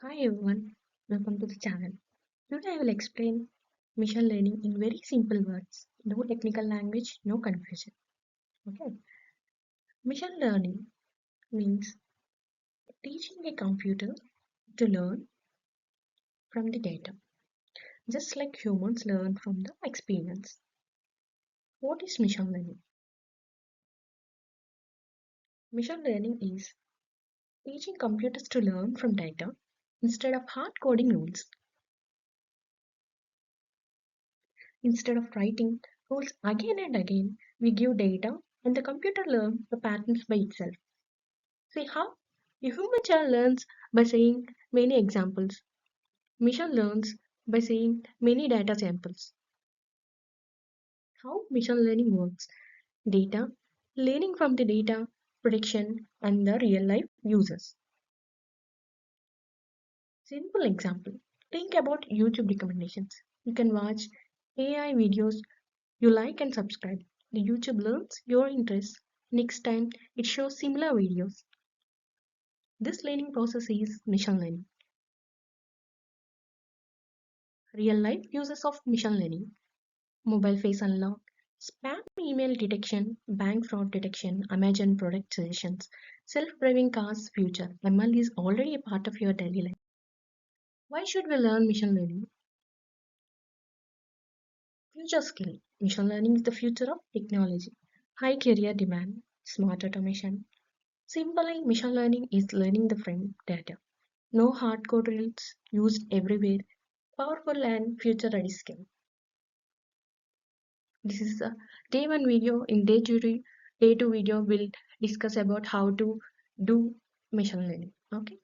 Hi everyone, welcome to the channel. Today I will explain machine learning in very simple words. No technical language, no confusion. Okay. Machine learning means teaching a computer to learn from the data, just like humans learn from the experience. What is machine learning? Machine learning is teaching computers to learn from data instead of hard coding rules. Instead of writing rules again and again, we give data and the computer learns the patterns by itself. See how? A human child learns by seeing many examples. Machine learns by seeing many data samples. How machine learning works? Data, learning from the data, prediction, and the real life users. Simple example. Think about YouTube recommendations. You can watch AI videos you like and subscribe. The YouTube learns your interests. Next time, it shows similar videos. This learning process is machine learning. Real life uses of machine learning: mobile face unlock, spam email detection, bank fraud detection, Amazon product suggestions, self-driving cars future. ML is already a part of your daily life. Why should we learn machine learning? Future skill. Machine learning is the future of technology. High career demand, smart automation. Simply, machine learning is learning the frame data. No hard code rules used everywhere. Powerful and future ready skill. This is a day one video. In day two video, we'll discuss about how to do machine learning. Okay.